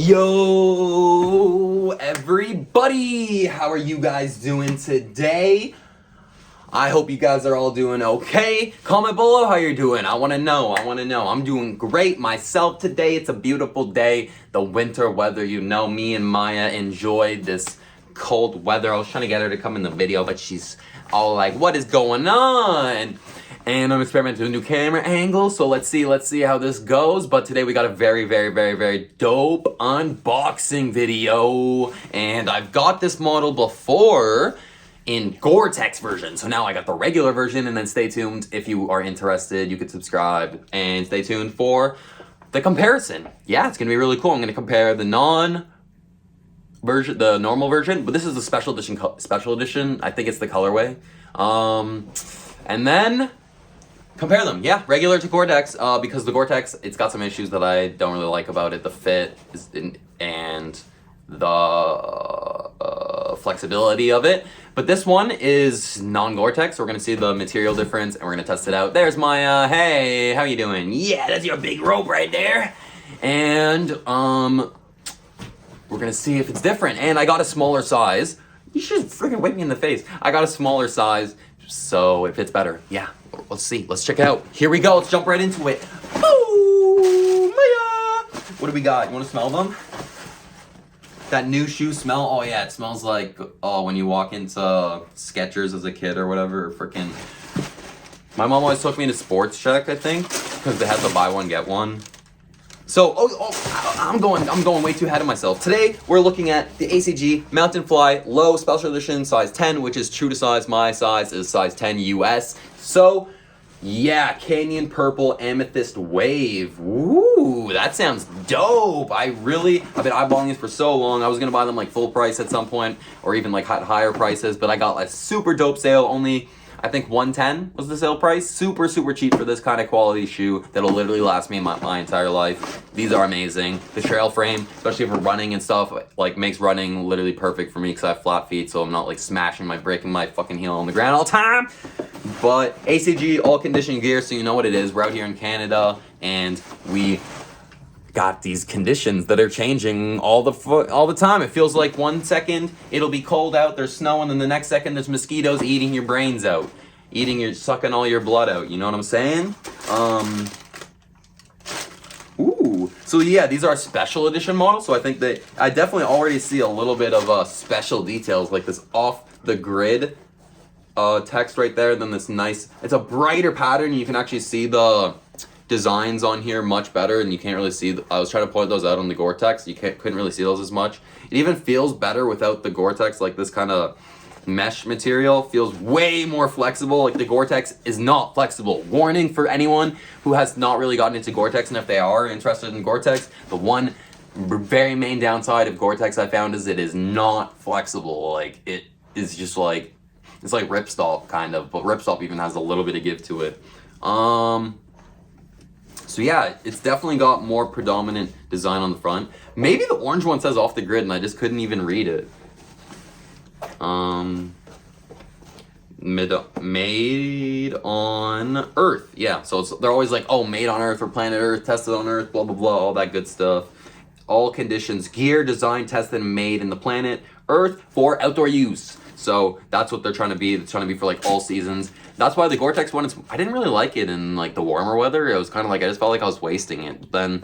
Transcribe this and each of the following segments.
Yo, everybody, how are you guys doing today? I hope you guys are all doing okay. Comment below how you're doing. I want to know. I'm doing great myself today. It's a beautiful day. The winter weather, you know, me and Maya enjoyed this cold weather. I was trying to get her to come in the video, but she's all like, what is going on? And I'm experimenting with a new camera angle, so let's see how this goes. But today we got a very dope unboxing video. And I've got this model before in Gore-Tex version. So now I got the regular version, and then stay tuned. If you are interested, you could subscribe. And stay tuned for the comparison. Yeah, it's gonna be really cool. I'm gonna compare the normal version, but this is the special edition. I think it's the colorway. And then compare them, yeah, regular to Gore-Tex, because the Gore-Tex, it's got some issues that I don't really like about it. The fit and the flexibility of it. But this one is non-Gore-Tex, so we're gonna see the material difference and we're gonna test it out. There's my, hey, how you doing? Yeah, that's your big rope right there. And, we're gonna see if it's different. And I got a smaller size. You should freaking whip me in the face. I got a smaller size, so it fits better. Yeah, let's see. Let's check it out. Here we go. Let's jump right into it. Oh, Maya! What do we got? You want to smell them? That new shoe smell? Oh, yeah. It smells like, when you walk into Skechers as a kid or whatever. Freaking. My mom always took me to Sports Check, I think, because they had the buy one, get one. So, I'm going way too ahead of myself. Today, we're looking at the ACG Mountain Fly Low Special Edition size 10, which is true to size. My size is size 10 US. So, yeah, Canyon Purple Amethyst Wave. Ooh, that sounds dope. I've been eyeballing these for so long. I was going to buy them like full price at some point, or even like higher prices, but I got a super dope sale, only I think $110 was the sale price. Super cheap for this kind of quality shoe that'll literally last me my entire life. These are amazing. The trail frame, especially for running and stuff, like makes running literally perfect for me because I have flat feet, so I'm not like breaking my fucking heel on the ground all the time. But ACG all conditioning gear, so you know what it is. We're out here in Canada, and we got these conditions that are changing all the time. It feels like 1 second it'll be cold out, there's snow, and then the next second there's mosquitoes eating your brains out, sucking all your blood out. You know what I'm saying? Ooh. So yeah, these are special edition models. So I think that I definitely already see a little bit of special details, like this off the grid text right there. Then this nice. It's a brighter pattern. You can actually see the designs on here much better, and you can't really see. I was trying to point those out on the Gore-Tex. You couldn't really see those as much. It even feels better without the Gore-Tex. Like this kind of mesh material feels way more flexible. Like the Gore-Tex is not flexible. Warning for anyone who has not really gotten into Gore-Tex, and if they are interested in Gore-Tex, the one very main downside of Gore-Tex I found is it is not flexible. Like it is just like, it's like Ripstop kind of, but Ripstop even has a little bit of give to it. So yeah, it's definitely got more predominant design on the front. Maybe the orange one says off the grid and I just couldn't even read it. Made on Earth. Yeah, so they're always like, oh, made on Earth or planet Earth, tested on Earth, blah, blah, blah, all that good stuff. All conditions, gear, designed, tested, and made in the planet Earth for outdoor use. So that's what they're trying to be. They're trying to be for like all seasons. That's why the Gore-Tex one, I didn't really like it in like the warmer weather. It was kind of like, I just felt like I was wasting it. But then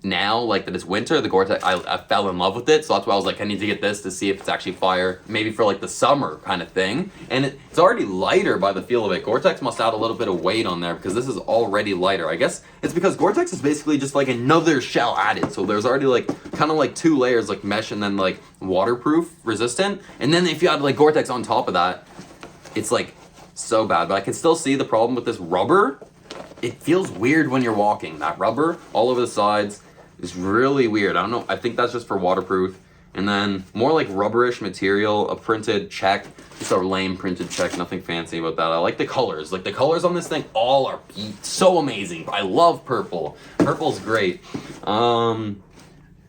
now, like that it's winter, the Gore-Tex, I fell in love with it. So that's why I was like, I need to get this to see if it's actually fire, maybe for like the summer kind of thing. And it's already lighter by the feel of it. Gore-Tex must add a little bit of weight on there because this is already lighter. I guess it's because Gore-Tex is basically just like another shell added. So there's already like kind of like 2 layers, like mesh and then like waterproof resistant. And then if you add like Gore-Tex on top of that, it's like so bad. But I can still see the problem with this rubber. It feels weird when you're walking. That rubber all over the sides is really weird. I don't know. I think that's just for waterproof. And then more like rubberish material, a printed check. Just a lame printed check, nothing fancy about that. I like the colors. Like the colors on this thing all are so amazing. I love purple. Purple's great.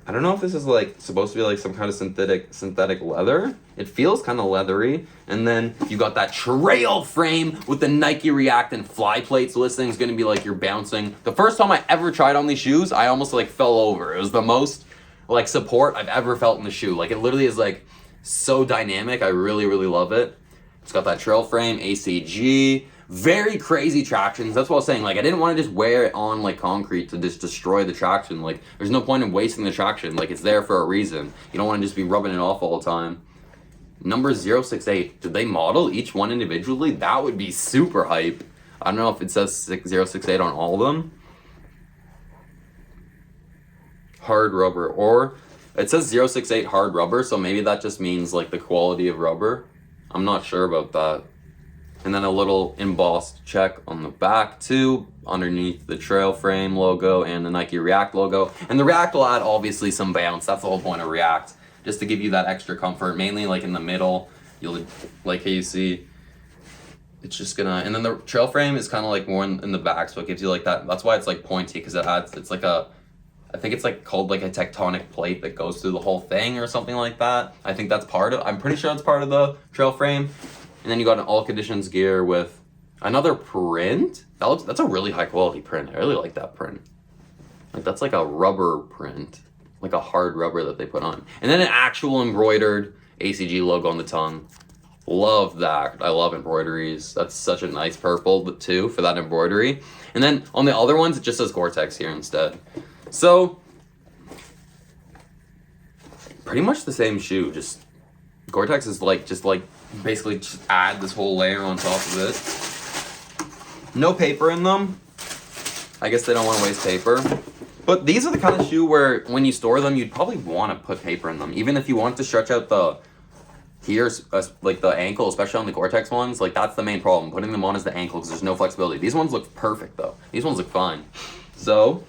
I don't know if this is like supposed to be like some kind of synthetic leather. It feels kind of leathery. And then you got that trail frame with the Nike React and fly plate. So this thing's gonna be like you're bouncing. The first time I ever tried on these shoes, I almost like fell over. It was the most like support I've ever felt in the shoe. Like it literally is like so dynamic. I really, really love it. It's got that trail frame, ACG. Very crazy tractions. That's what I was saying. Like, I didn't want to just wear it on like concrete to just destroy the traction. Like, there's no point in wasting the traction. Like, it's there for a reason. You don't want to just be rubbing it off all the time. Number 068. Did they model each one individually? That would be super hype. I don't know if it says 068 on all of them. Hard rubber. Or it says 068 hard rubber, so maybe that just means like the quality of rubber. I'm not sure about that. And then a little embossed check on the back too, underneath the trail frame logo and the Nike React logo. And the React will add obviously some bounce. That's the whole point of React, just to give you that extra comfort, mainly like in the middle. You'll, like how you see, it's just gonna, and then the trail frame is kind of like more in the back, so it gives you like that. That's why it's like pointy, because it adds, it's like a, I think it's like called like a tectonic plate that goes through the whole thing or something like that. I think that's part of, I'm pretty sure it's part of the trail frame. And then you got an all conditions gear with another print. That's a really high quality print. I really like that print. Like that's like a rubber print, like a hard rubber that they put on. And then an actual embroidered ACG logo on the tongue. Love that. I love embroideries. That's such a nice purple too for that embroidery. And then on the other ones, it just says Gore-Tex here instead. So pretty much the same shoe. Just Gore-Tex is like basically just add this whole layer on top of it. No paper in them. I guess they don't want to waste paper. But these are the kind of shoe where when you store them, you'd probably want to put paper in them. Even if you want to stretch out the like the ankle, especially on the Gore-Tex ones, like that's the main problem. Putting them on is the ankle because there's no flexibility. These ones look perfect though. These ones look fine. So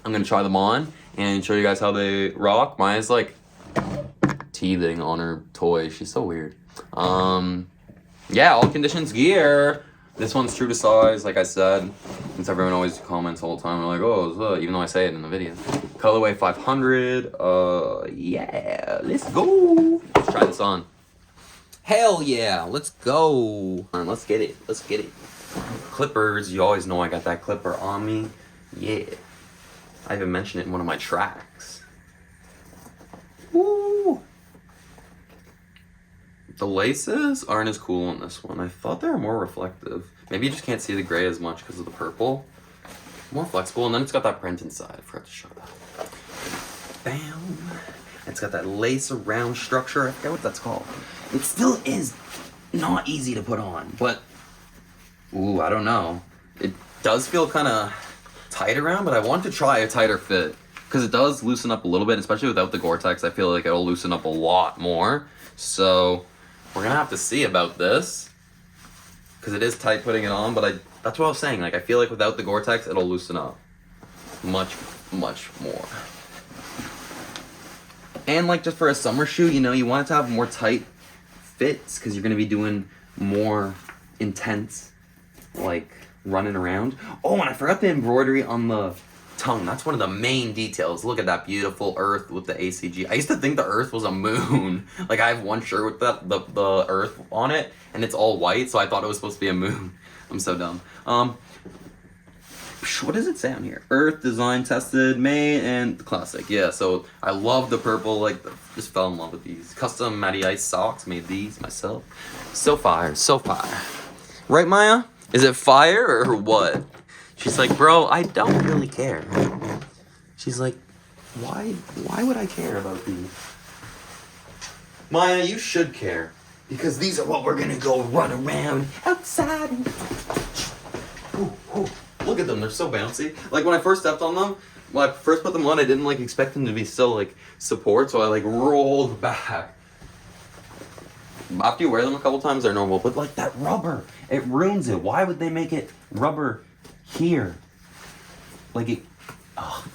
I'm going to try them on and show you guys how they rock. Maya's like teething on her toy. She's so weird. Yeah, all conditions gear. This one's true to size, like I said, since everyone always comments all the time. They're like, oh, even though I say it in the video. Colorway 500. Yeah, let's go. Let's try this on. Hell yeah, let's go. Let's get it. Let's get it. Clippers. You always know I got that clipper on me. Yeah. I even mentioned it in one of my tracks. Woo. The laces aren't as cool on this one. I thought they were more reflective. Maybe you just can't see the gray as much because of the purple. More flexible, and then it's got that print inside. I forgot to show that. Bam. It's got that lace around structure. I forget what that's called. It still is not easy to put on, but ooh, I don't know. It does feel kind of tight around, but I want to try a tighter fit because it does loosen up a little bit, especially without the Gore-Tex. I feel like it'll loosen up a lot more. So we're gonna have to see about this because it is tight putting it on, but that's what I was saying. Like I feel like without the Gore-Tex, it'll loosen up much, much more. And like just for a summer shoe, you know, you want it to have more tight fits because you're gonna be doing more intense, like running around. Oh, and I forgot the embroidery on the tongue. That's one of the main details. Look at that beautiful earth with the ACG. I used to think the earth was a moon. Like I have one shirt with the earth on it and it's all white, so I thought it was supposed to be a moon. I'm so dumb. What does it say on here? Earth, design tested, made, and classic. Yeah, so I love the purple, like just fell in love with these. Custom Matty Ice socks, made these myself. So fire, so fire. Right, Maya? Is it fire or what? She's like, bro, I don't really care. She's like, why would I care about these? Maya, you should care. Because these are what we're gonna go run around outside. Ooh, ooh. Look at them, they're so bouncy. Like when I first stepped on them, when I first put them on, I didn't like expect them to be so like support, so I like rolled back. After you wear them a couple times, they're normal, but like that rubber, it ruins it. Why would they make it rubber here? Like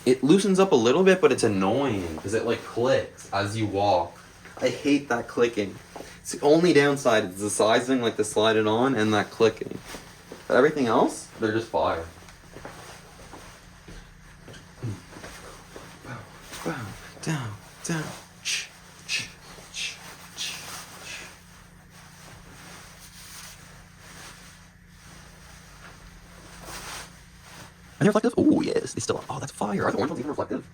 it loosens up a little bit, but it's annoying because it like clicks as you walk. I hate that clicking. It's the only downside is the sizing, like the slide it on and that clicking. But everything else, they're just fire. Wow. down. Are they reflective? Oh yes, they still are. Oh, that's fire. Are the orange ones even reflective?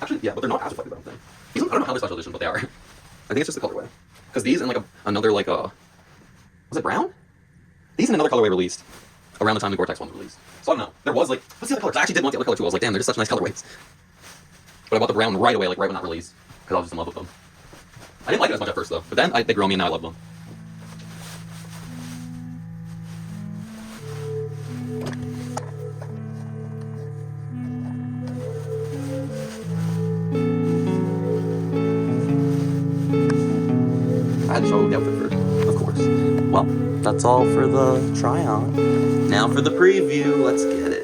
Actually, yeah, but they're not as reflective, I don't think. These ones, I don't know how they're special edition, but they are. I think it's just the colorway. Because these and like another like was it brown? These and another colorway released around the time the Gore-Tex one was released. So I don't know. There was like, what's the other color? 'Cause I actually did want the other color too. I was like, damn, they're just such nice colorways. But I bought the brown right away, like right when that released, because I was just in love with them. I didn't like it as much at first though, but then they grew on me and now I love them. I had to show the outfit first, of course. Well, that's all for the try-on. Now for the preview. Let's get it.